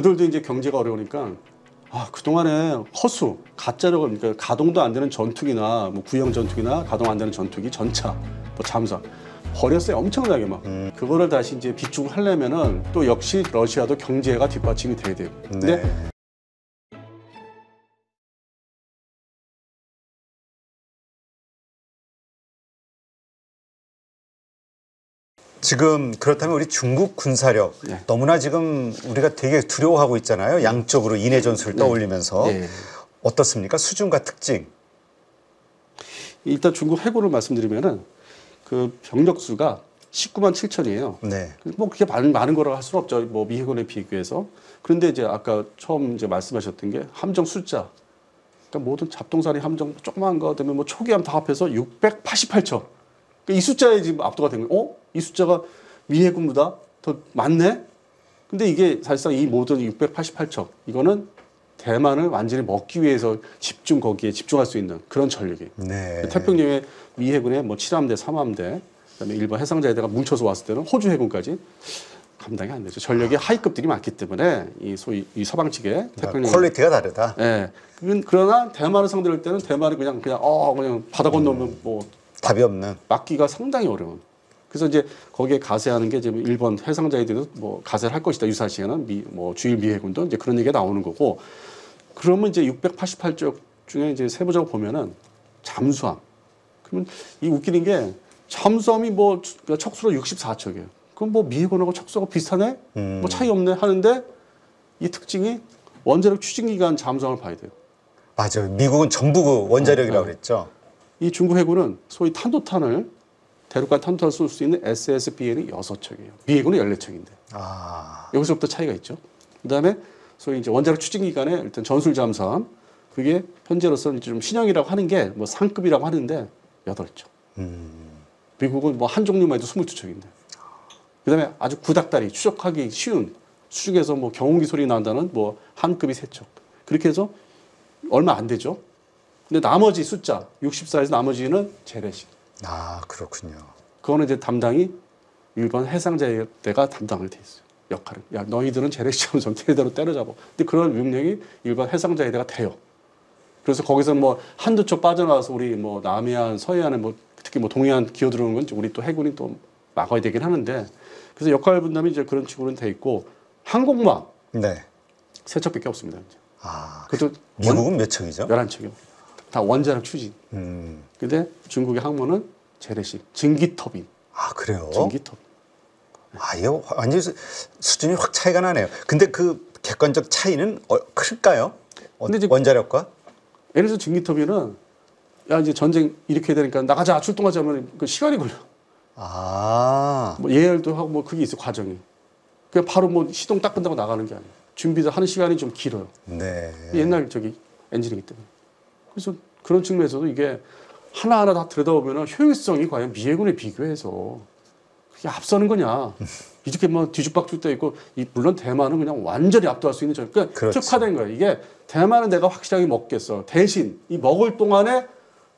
그들도 이제 경제가 어려우니까 그동안에 허수, 가짜로 그러니까 가동도 안 되는 전투기나 뭐 구형 전투기나 가동 안 되는 전투기, 전차, 뭐 잠수함 버렸어요. 엄청나게 막. 그거를 다시 이제 비축을 하려면은 또 역시 러시아도 경제가 뒷받침이 돼야 돼요. 근데 네. 지금 그렇다면 우리 중국 군사력 네. 너무나 지금 우리가 되게 두려워하고 있잖아요. 양쪽으로 인해 전술을 떠올리면서 네. 어떻습니까? 수준과 특징. 일단 중국 해군을 말씀드리면은 그 병력 수가 19만 7천이에요. 네. 뭐 그게 많은 거라고 할 수는 없죠. 뭐 미 해군에 비교해서. 그런데 이제 아까 처음 이제 말씀하셨던 게 함정 숫자. 그러니까 모든 잡동사니 함정 조그만 거 되면 뭐 초기함 다 합해서 688척. 그러니까 이 숫자에 지금 압도가 된 거예요. 이 숫자가 미 해군보다 더 많네? 근데 이게 사실상 이 모든 688척, 이거는 대만을 완전히 먹기 위해서 거기에 집중할 수 있는 그런 전력이에요. 네. 태평양에 미 해군의 뭐 7함대, 3함대, 그다음에 일본 해상자위대가 뭉쳐서 왔을 때는 호주 해군까지 감당이 안 되죠. 전력이 하위급들이 많기 때문에 이 소위 이 서방 측에 태평양 퀄리티가 다르다. 예. 그러나 대만을 상대할 때는 대만이 그냥 바다 건너면 뭐 답이 없는. 막기가 상당히 어려운. 그래서 이제 거기에 가세하는 게 지금 일본 해상자위대도 뭐 가세를 할 것이다. 유사시에는 주일 미 해군도 이제 그런 얘기가 나오는 거고. 그러면 이제 688쪽 중에 이제 세부적으로 보면은 잠수함. 그러면 이 웃기는 게 잠수함이 뭐 척수로 64척이에요. 그럼 뭐 미 해군하고 척수가 비슷하네? 뭐 차이 없네 하는데 이 특징이 원자력 추진기간 잠수함을 봐야 돼요. 맞아요. 미국은 전부 그 원자력이라고 그랬죠. 이 중국 해군은 소위 탄도탄을 대륙간 탄도탄을 쏠 수 있는 SSBN이 6척이에요. 미 해군은 14척인데. 여기서부터 차이가 있죠. 그다음에 소위 이제 원자력 추진기간에 일단 전술 잠수함 그게 현재로서는 좀 신형이라고 하는 게 뭐 상급이라고 하는데 8척. 미국은 뭐 한 종류만 해도 22척인데. 그다음에 아주 구닥다리 추적하기 쉬운 수중에서 뭐 경운기 소리 난다는 뭐 한 급이 3척. 그렇게 해서 얼마 안 되죠. 근데 나머지 숫자 64에서 나머지는 재래식. 그렇군요. 그거는 이제 담당이 일본 해상자위대가 담당을 돼 있어요. 역할은. 야, 너희들은 재래식 잠수함 걔대로 때려잡아. 근데 그런 명령이 일본 해상자위대가 돼요. 그래서 거기서 뭐 한두 척 빠져나와서 우리 뭐 남해안, 서해안에 뭐 특히 뭐 동해안 기어들어오는 건 우리 또 해군이 또 막아야 되긴 하는데 그래서 역할 분담이 이제 그런 식으로는 돼 있고 항공모함. 네. 3척밖에 없습니다. 이제. 그것도 미국은 몇 척이죠? 11척이요. 다 원자력 추진. 근데 중국의 항모는 재래식, 증기터빈. 그래요? 증기터빈. 이거 완전히 수준이 확 차이가 나네요. 근데 그 객관적 차이는 클까요? 근데 이제 원자력과? 예를 들어서 증기터빈은 야 이제 전쟁 일으켜야 되니까 나가자 출동하자 하면 그 시간이 걸려. 뭐 예열도 하고 뭐 그게 있어 과정이. 그냥 바로 뭐 시동 딱 끝나고 나가는 게 아니에요. 준비도 하는 시간이 좀 길어요. 네. 옛날 엔진이기 때문에. 그래서 그런 측면에서도 이게 하나하나 다 들여다보면 효율성이 과연 미 해군에 비교해서 그게 앞서는 거냐. 이렇게 뭐 뒤죽박죽 돼 있고 물론 대만은 그냥 완전히 압도할 수 있는 그러니까 그렇지. 특화된 거예요. 이게 대만은 내가 확실하게 먹겠어. 대신 이 먹을 동안에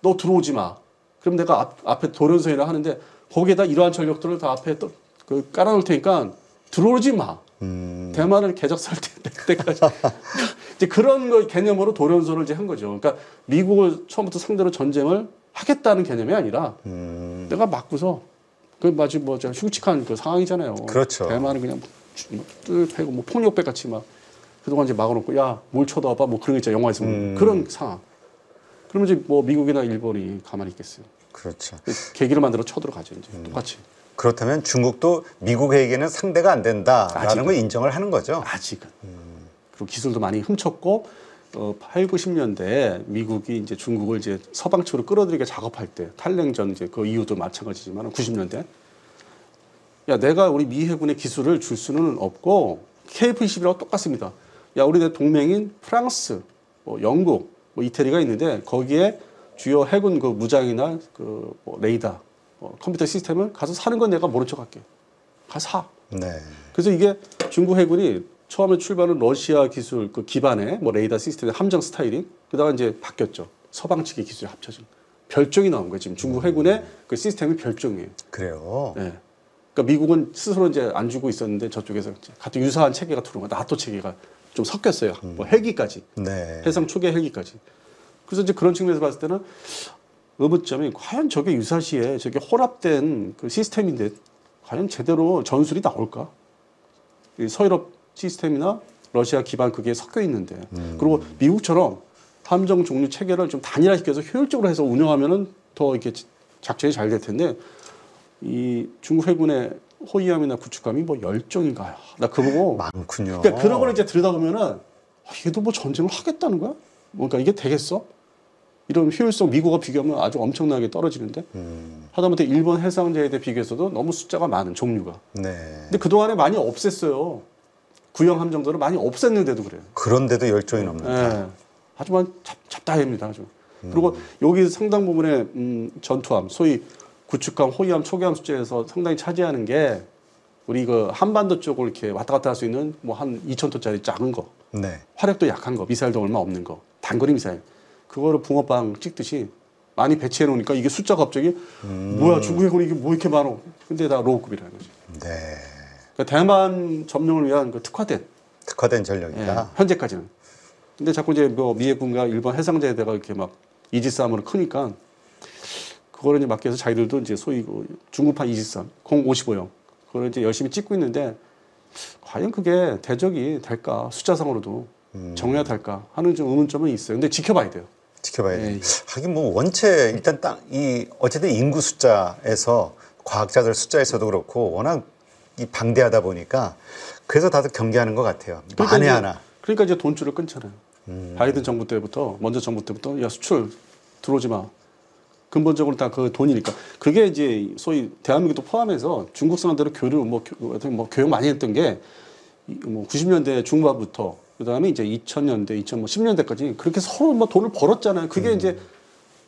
너 들어오지 마. 그럼 내가 앞에 도련선이라 하는데 거기에다 이러한 전력들을 다 앞에 또 깔아놓을 테니까 들어오지 마. 대만을 개적살 때까지 이제 그런 거 개념으로 도련선을 이제 한 거죠. 그러니까 미국을 처음부터 상대로 전쟁을 하겠다는 개념이 아니라 내가 맞고서 그 마치 뭐 흉측한 그 상황이잖아요. 그렇죠. 대만은 그냥 뜰 패고 뭐 폭력배 같이 막 그동안 이제 막아놓고 야 뭘 쳐다봐 뭐 그런 거 있잖아요. 영화에서 그런 상황. 그러면 이제 뭐 미국이나 일본이 가만히 있겠어요. 그렇죠. 계기를 만들어 쳐들어가죠 이제 똑같이. 그렇다면 중국도 미국에게는 상대가 안 된다라는 걸 인정을 하는 거죠. 아직은. 그리고 기술도 많이 훔쳤고 8, 90년대에 미국이 이제 중국을 이제 서방 측으로 끌어들이게 작업할 때 탈냉전 이제 그 이유도 마찬가지지만 90년대 야 내가 우리 미 해군의 기술을 줄 수는 없고 KF-21하고 똑같습니다. 야 우리 동맹인 프랑스, 뭐 영국, 뭐 이태리가 있는데 거기에 주요 해군 그 무장이나 뭐 레이더, 컴퓨터 시스템을 가서 사는 건 내가 모른 척 할게. 가서 사. 네. 그래서 이게 중국 해군이 처음에 출발은 러시아 기술 그 기반의 뭐 레이더 시스템, 함정 스타일링, 그다가 이제 바뀌었죠. 서방 측의 기술이 합쳐진 별종이 나온 거예요. 지금 중국 해군의 그 시스템이 별종이에요. 그래요. 네. 그러니까 미국은 스스로 이제 안 주고 있었는데 저쪽에서 같은 유사한 체계가 들어온 거야. 나토 체계가 좀 섞였어요. 뭐 헬기까지. 네. 해상 초계 헬기까지. 그래서 이제 그런 측면에서 봤을 때는 의문점이 과연 저게 유사시에 저게 혼합된 그 시스템인데 과연 제대로 전술이 나올까? 이 서유럽 시스템이나 러시아 기반 그게 섞여 있는데 그리고 미국처럼 함정 종류 체계를 좀 단일화시켜서 효율적으로 해서 운영하면은 더 이렇게 작전이 잘 될 텐데 이 중국 해군의 호위함이나 구축함이 뭐 10종인가요? 나 그거 보고 많군요. 그러니까 그런 걸 이제 들여다보면은 얘도 뭐 전쟁을 하겠다는 거야? 그러니까 이게 되겠어? 이런 효율성 미국과 비교하면 아주 엄청나게 떨어지는데 하다못해 일본 해상자에 대해 비교해서도 너무 숫자가 많은 종류가. 네. 근데 그동안에 많이 없앴어요. 구형 함정들을 많이 없앴는데도 그래요. 그런데도 10종이 넘는다. 예. 하지만 잡다합니다. 아주. 그리고 여기 상당 부분의 전투함, 소위 구축함, 호위함, 초계함 숫자에서 상당히 차지하는 게 우리 그 한반도 쪽을 이렇게 왔다 갔다 할 수 있는 뭐 한 2,000톤짜리 작은 거, 네. 화력도 약한 거, 미사일도 얼마 없는 거, 단거리 미사일. 그거를 붕어빵 찍듯이 많이 배치해 놓으니까 이게 숫자가 갑자기 뭐야 중국 해군이 이게 뭐 이렇게 많어. 근데 다 로우급이라는 거지. 네. 그러니까 대만 점령을 위한 그 특화된 전력이다. 예, 현재까지는. 근데 자꾸 이제 뭐 미 해군과 일본 해상자에다가 이렇게 막 이지스함으로 크니까 그거를 이제 막기 위해서 자기들도 이제 소위 그 중국판 이지스함 055형 그걸 이제 열심히 찍고 있는데 과연 그게 대적이 될까 숫자상으로도 정례될까 하는 좀 의문점은 있어요. 근데 지켜봐야 돼요. 지켜봐야 돼. 예. 하긴 뭐 원체 일단 어쨌든 인구 숫자에서 과학자들 숫자에서도 그렇고 워낙 이 방대하다 보니까 그래서 다들 경계하는 것 같아요. 만에 하나. 그러니까 이제 돈줄을 끊잖아요. 바이든 정부 때부터 먼저 정부 때부터 야 수출 들어오지 마. 근본적으로 다 그 돈이니까 그게 이제 소위 대한민국도 포함해서 중국 사람들은 교류 뭐 교육 많이 했던 게 뭐 90년대 중반부터 그다음에 이제 2000년대, 2010년대까지 그렇게 서로 뭐 돈을 벌었잖아요. 그게 이제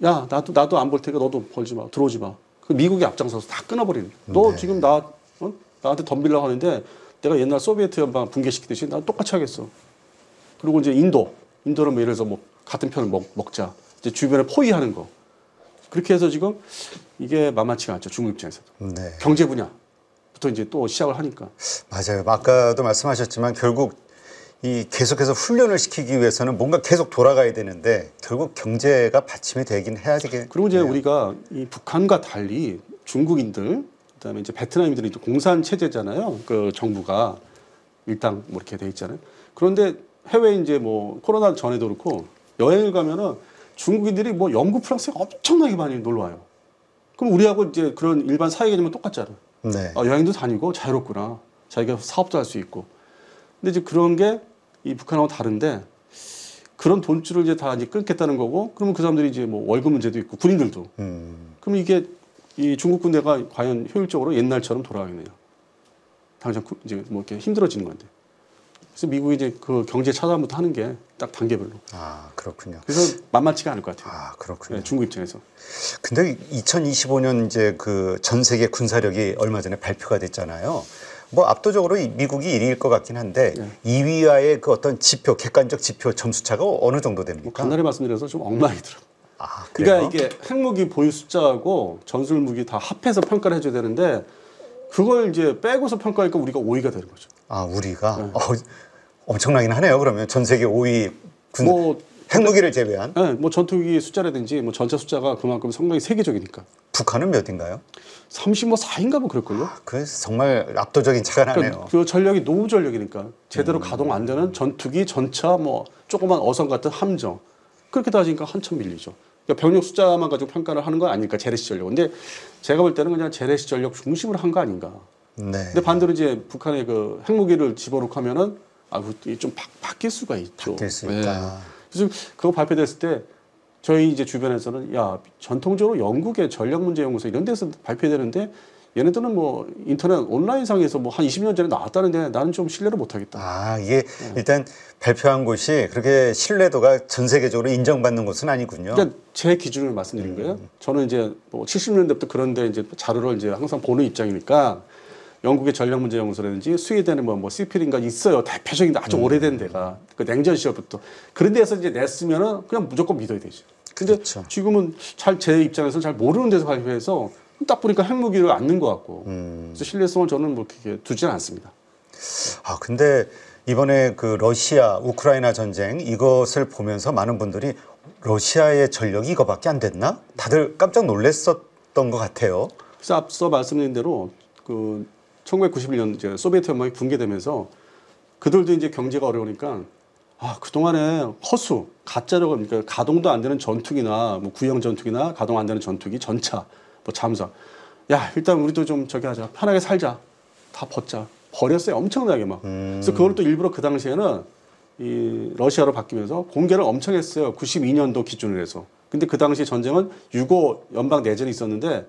야 나도 안 벌 테니까 너도 벌지 마, 들어오지 마. 그 미국이 앞장서서 다 끊어버리는. 너 지금 나한테 덤비려고 하는데 내가 옛날 소비에트 연방 붕괴시키듯이 난 똑같이 하겠어. 그리고 이제 인도는 뭐 예를 들어서 뭐 같은 편을 먹자. 이제 주변에 포위하는 거. 그렇게 해서 지금 이게 만만치가 않죠. 중국 입장에서도. 네. 경제 분야부터 이제 또 시작을 하니까. 맞아요. 아까도 말씀하셨지만 결국 이 계속해서 훈련을 시키기 위해서는 뭔가 계속 돌아가야 되는데 결국 경제가 받침이 되긴 해야 되겠네요. 그리고 이제 우리가 이 북한과 달리 중국인들 그다음에 이제 베트남인들이 또 공산 체제잖아요. 그 정부가 일당 뭐 이렇게 돼 있잖아요. 그런데 해외 이제 뭐 코로나 전에도 그렇고 여행을 가면은 중국인들이 뭐 영국, 프랑스에 엄청나게 많이 놀러 와요. 그럼 우리하고 이제 그런 일반 사회 개념은 똑같잖아. 네. 여행도 다니고 자유롭구나. 자기가 사업도 할 수 있고. 근데 이제 그런 게 이 북한하고 다른데 그런 돈줄을 이제 다 이제 끊겠다는 거고 그러면 그 사람들이 이제 뭐 월급 문제도 있고 군인들도. 그럼 이게 이 중국 군대가 과연 효율적으로 옛날처럼 돌아가겠네요. 당장 이제 뭐 이렇게 힘들어지는 건데. 그래서 미국이 이제 그 경제 차단부터 하는 게 딱 단계별로. 아, 그렇군요. 그래서 만만치가 않을 것 같아요. 아, 그렇군요. 네, 중국 입장에서. 근데 2025년 이제 그 전 세계 군사력이 얼마 전에 발표가 됐잖아요. 뭐 압도적으로 미국이 1위일 것 같긴 한데 2위와의 그 어떤 지표, 객관적 지표 점수차가 어느 정도 뭐 됩니까? 간단히 말씀드려서 좀 엉망이 들어. 아, 그래요? 그러니까 이게 핵무기 보유 숫자하고 전술 무기 다 합해서 평가를 해줘야 되는데 그걸 이제 빼고서 평가하니까 우리가 5위가 되는 거죠. 아, 우리가 엄청나긴 하네요. 그러면 전 세계 5위 군 뭐 핵무기를 제외한 네, 뭐 전투기 숫자라든지 뭐 전차 숫자가 그만큼 상당히 세계적이니까. 북한은 몇인가요? 34인가 뭐 그럴걸요. 그래서 정말 압도적인 차가 나네요. 그러니까 그 전력이 노후 전력이니까 제대로 가동 안 되는 전투기, 전차, 뭐 조그만 어선 같은 함정 그렇게 따지니까 한참 밀리죠. 그러니까 병력 숫자만 가지고 평가를 하는 건 아닐까 재래시 전력. 근데 제가 볼 때는 그냥 재래시 전력 중심으로 한 거 아닌가. 네. 근데 반대로 이제 북한의 그 핵무기를 집어넣고 하면은 그것도 좀 바뀔 수가 있죠. 바뀔 수 있다. 그래서 그거 발표됐을 때 저희 이제 주변에서는 야 전통적으로 영국의 전략문제연구소 이런 데서 발표되는데 얘네들은 뭐 인터넷 온라인상에서 뭐 한 20년 전에 나왔다는데 나는 좀 신뢰를 못하겠다. 아, 이게 일단 발표한 곳이 그렇게 신뢰도가 전 세계적으로 인정받는 곳은 아니군요. 그러니까 제 기준을 말씀드린 거예요. 저는 이제 뭐 70년대부터 그런데 이제 자료를 이제 항상 보는 입장이니까 영국의 전략문제연구소라든지 스웨덴의 뭐 시필인가 있어요. 대표적인 아주 오래된 데가 그 냉전 시절부터 그런 데서 이제 냈으면은 그냥 무조건 믿어야 되죠. 근데 그렇죠. 지금은 제 입장에서는 잘 모르는 데서 발표해서 딱 보니까 핵무기를 안 넣은 것 같고 그래서 신뢰성을 저는 뭐 그렇게 두지는 않습니다. 아, 근데 이번에 그 러시아 우크라이나 전쟁 이것을 보면서 많은 분들이 러시아의 전력이 이거밖에 안 됐나? 다들 깜짝 놀랐었던 것 같아요. 그래서 앞서 말씀드린 대로 그 1991년 이제 소비에트 연방이 붕괴되면서 그들도 이제 경제가 어려우니까 그동안에 허수, 가짜로 그러니까 가동도 안 되는 전투기나 뭐 구형 전투기나 가동 안 되는 전투기, 전차, 뭐 잠수함. 야, 일단 우리도 좀 저기 하자. 편하게 살자. 다 벗자. 버렸어요. 엄청나게 막. 그래서 그걸 또 일부러 그 당시에는 이 러시아로 바뀌면서 공개를 엄청 했어요. 92년도 기준으로 해서. 근데 그 당시 전쟁은 6.25 연방 내전이 있었는데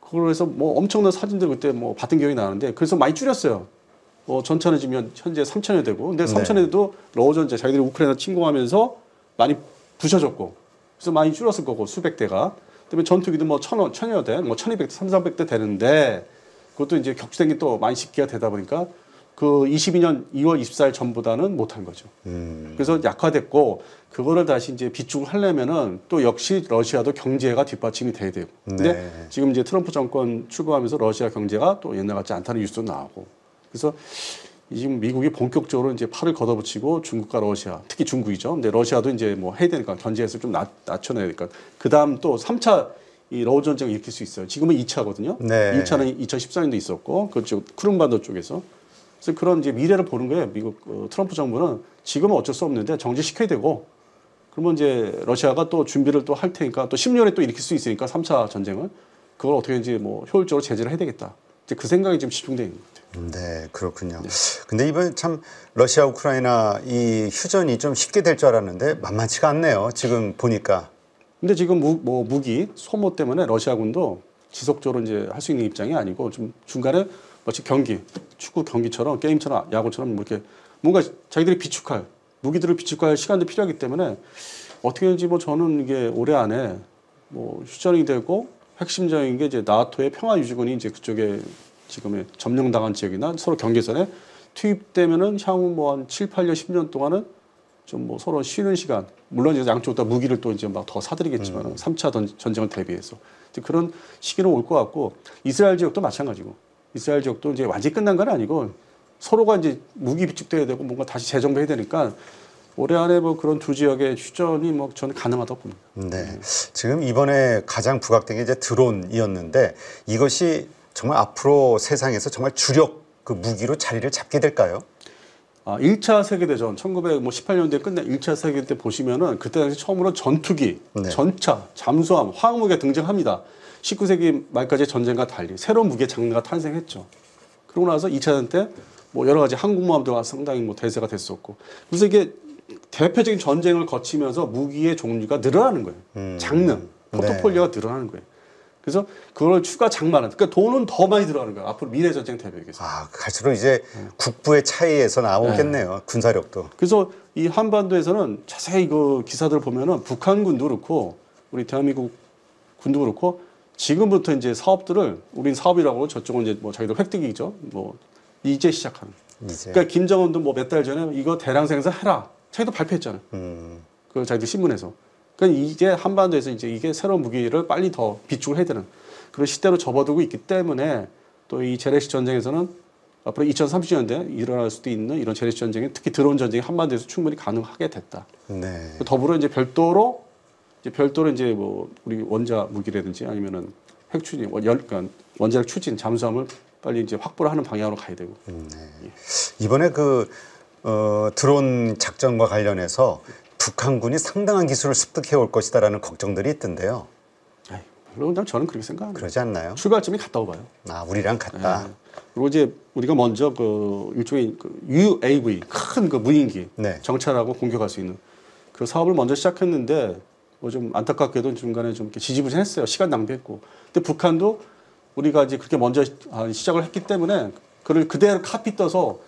그걸 해서 뭐 엄청난 사진들 그때 뭐 봤던 기억이 나는데 그래서 많이 줄였어요. 전차는 지금 현재 3,000여 대고. 근데 3,000여대도 러전제 자기들이 우크라이나 침공하면서 많이 부셔졌고. 그래서 많이 줄었을 거고 수백 대가. 그다음에 전투기도 뭐 1,000여 대, 뭐 1,200대, 300대 되는데 그것도 이제 격추된 게 또 많이 집계가 되다 보니까 그 22년 2월 24일 전보다는 못한 거죠. 그래서 약화됐고 그거를 다시 이제 비축을 하려면은 또 역시 러시아도 경제가 뒷받침이 돼야 되고. 근데 네. 지금 이제 트럼프 정권 출범하면서 러시아 경제가 또 옛날 같지 않다는 뉴스도 나오고. 그래서 지금 미국이 본격적으로 이제 팔을 걷어붙이고 중국과 러시아, 특히 중국이죠. 근데 러시아도 이제 뭐 해야 되니까 견제해서 좀 낮춰내야 되니까. 그 다음 또 3차 이 러우 전쟁을 일으킬 수 있어요. 지금은 2차거든요. 네. 1차는 2014년도 있었고, 그쪽 크림반도 쪽에서. 그래서 그런 이제 미래를 보는 거예요. 미국 트럼프 정부는 지금은 어쩔 수 없는데 정지시켜야 되고, 그러면 이제 러시아가 또 준비를 또 할 테니까 또 10년에 또 일으킬 수 있으니까 3차 전쟁을 그걸 어떻게든지 뭐 효율적으로 제재를 해야 되겠다. 이제 그 생각이 지금 집중되어 있는 것 같아요. 네, 그렇군요. 근데 이번 참 러시아 우크라이나 이 휴전이 좀 쉽게 될 줄 알았는데 만만치가 않네요. 지금 보니까. 근데 지금 무기 소모 때문에 러시아군도 지속적으로 이제 할 수 있는 입장이 아니고 좀 중간에 마치 경기, 축구 경기처럼 게임처럼 야구처럼 뭐 이렇게 뭔가 자기들이 비축할 무기들을 비축할 시간도 필요하기 때문에 어떻게든지 뭐 저는 이게 올해 안에 뭐 휴전이 되고 핵심적인 게 이제 나토의 평화유지군이 이제 그쪽에 지금의 점령당한 지역이나 서로 경계선에 투입되면은 향후 뭐 한 7, 8년, 10년 동안은 좀 뭐 서로 쉬는 시간, 물론 이제 양쪽 다 무기를 또 이제 막 더 사들이겠지만 3차 전쟁을 대비해서 그런 시기는 올 것 같고 이스라엘 지역도 마찬가지고 이스라엘 지역도 이제 완전히 끝난 건 아니고 서로가 이제 무기 비축돼야 되고 뭔가 다시 재정비해야 되니까 올해 안에 뭐 그런 두 지역의 휴전이 뭐 저는 가능하다고 봅니다. 네. 지금 이번에 가장 부각된 게 이제 드론이었는데 이것이 정말 앞으로 세상에서 정말 주력 그 무기로 자리를 잡게 될까요? 1차 세계대전 1918년도에 끝낸 1차 세계대전 때 보시면은 그때 당시 처음으로 전투기, 네. 전차, 잠수함, 화학무기가 등장합니다. 19세기 말까지의 전쟁과 달리 새로운 무기의 장르가 탄생했죠. 그러고 나서 2차 대전 때 뭐 여러 가지 항공모함도 상당히 뭐 대세가 됐었고 그래서 이게 대표적인 전쟁을 거치면서 무기의 종류가 늘어나는 거예요. 장르, 포트폴리오가 늘어나는 거예요. 그래서 그걸 추가 장만하는, 그러니까 돈은 더 많이 들어가는 거예요. 앞으로 미래 전쟁 대비해서. 갈수록 이제 국부의 차이에서 나오겠네요. 군사력도. 그래서 이 한반도에서는 자세히 그 기사들을 보면은 북한군도 그렇고 우리 대한민국 군도 그렇고 지금부터 이제 사업들을 우린 사업이라고 저쪽은 이제 뭐 자기들 획득이죠. 뭐 이제 시작하는. 이제. 그러니까 김정은도 뭐 몇 달 전에 이거 대량 생산해라. 자기도 발표했잖아요. 그 자기들 신문에서. 그러니까 이제 한반도에서 이제 이게 새로운 무기를 빨리 더 비축을 해야 되는 그런 시대로 접어들고 있기 때문에 또 이 재래식 전쟁에서는 앞으로 2030년대 일어날 수도 있는 이런 재래식 전쟁이 특히 드론 전쟁이 한반도에서 충분히 가능하게 됐다. 네. 더불어 이제 별도로 이제 뭐 우리 원자 무기라든지 아니면은 핵 추진, 그러니까 원자력 추진, 잠수함을 빨리 이제 확보를 하는 방향으로 가야 되고. 이번에 그 드론 작전과 관련해서 북한군이 상당한 기술을 습득해 올 것이다라는 걱정들이 있던데요. 물론 저는 그렇게 생각합니다. 그러지 않나요? 출발점이 같다고 봐요. 우리랑 같다. 네. 그리고 이제 우리가 먼저 그 일종의 그 UAV 큰 그 무인기 네. 정찰하고 공격할 수 있는 그 사업을 먼저 시작했는데 뭐 좀 안타깝게도 중간에 좀 이렇게 지지부진했어요. 시간 낭비했고. 근데 북한도 우리가 이제 그렇게 먼저 시작을 했기 때문에 그걸 그대로 카피 떠서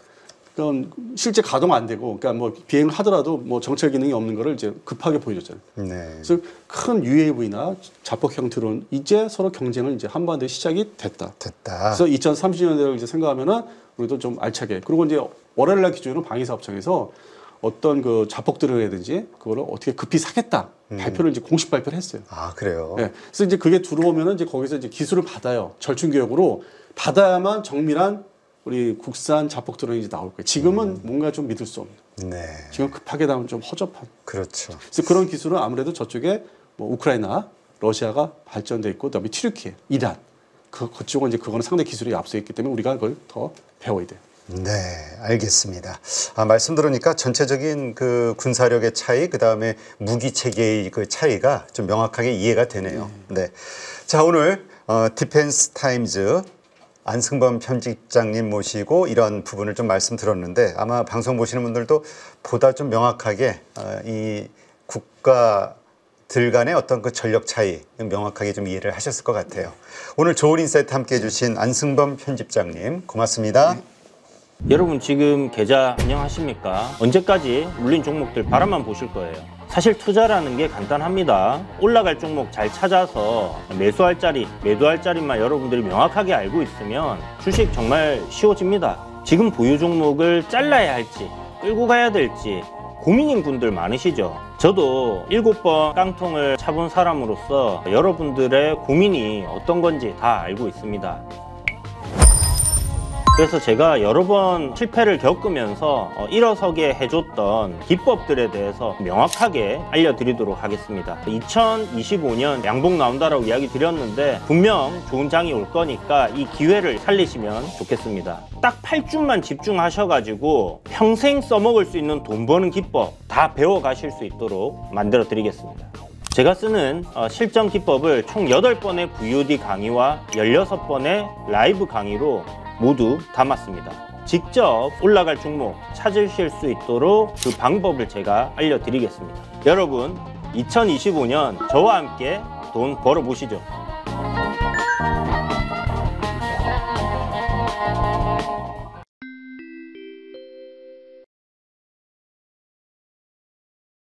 그건 실제 가동 안 되고, 그러니까 뭐 비행을 하더라도 뭐 정찰 기능이 없는 거를 이제 급하게 보여줬잖아요. 네. 그래서 큰 UAV나 자폭형 드론 이제 서로 경쟁을 이제 한반도에 시작이 됐다. 그래서 2030년대를 이제 생각하면은 우리도 좀 알차게 그리고 이제 월요일날 기준으로 방위사업청에서 어떤 그 자폭들이라든지 그거를 어떻게 급히 사겠다 발표를 이제 공식 발표를 했어요. 그래요. 네. 그래서 이제 그게 들어오면은 이제 거기서 이제 기술을 받아요. 절충교역으로 받아야만 정밀한 우리 국산 자폭 드론이 이제 나올 거예요. 지금은 뭔가 좀 믿을 수 없는. 네. 지금 급하게 나오면 좀 허접한. 그렇죠. 그래서 그런 기술은 아무래도 저쪽에 뭐 우크라이나, 러시아가 발전돼 있고, 그다음에 튀르키예, 이란, 그쪽은 이제 그거는 상대 기술이 앞서 있기 때문에 우리가 그걸 더 배워야 돼요. 네, 알겠습니다. 말씀 들으니까 전체적인 그 군사력의 차이, 그 다음에 무기 체계의 그 차이가 좀 명확하게 이해가 되네요. 네. 자, 오늘 디펜스 타임즈 안승범 편집장님 모시고 이런 부분을 좀 말씀 들었는데 아마 방송 보시는 분들도 보다 좀 명확하게 이 국가들 간의 어떤 그 전력 차이 명확하게 좀 이해를 하셨을 것 같아요. 오늘 좋은 인사이트 함께 해주신 안승범 편집장님 고맙습니다. 여러분 지금 계좌 안녕하십니까? 언제까지 물린 종목들 바라만 보실 거예요. 사실 투자라는 게 간단합니다. 올라갈 종목 잘 찾아서 매수할 자리, 매도할 자리만 여러분들이 명확하게 알고 있으면 주식 정말 쉬워집니다. 지금 보유 종목을 잘라야 할지 끌고 가야 될지 고민인 분들 많으시죠? 저도 7번 깡통을 차본 사람으로서 여러분들의 고민이 어떤 건지 다 알고 있습니다. 그래서 제가 여러 번 실패를 겪으면서 일어서게 해줬던 기법들에 대해서 명확하게 알려드리도록 하겠습니다. 2025년 양봉 나온다라고 이야기 드렸는데 분명 좋은 장이 올 거니까 이 기회를 살리시면 좋겠습니다. 딱 8주만 집중하셔가지고 평생 써먹을 수 있는 돈 버는 기법 다 배워가실 수 있도록 만들어 드리겠습니다. 제가 쓰는 실전 기법을 총 8번의 VOD 강의와 16번의 라이브 강의로 모두 담았습니다. 직접 올라갈 종목 찾으실 수 있도록 그 방법을 제가 알려드리겠습니다. 여러분 2025년 저와 함께 돈 벌어보시죠.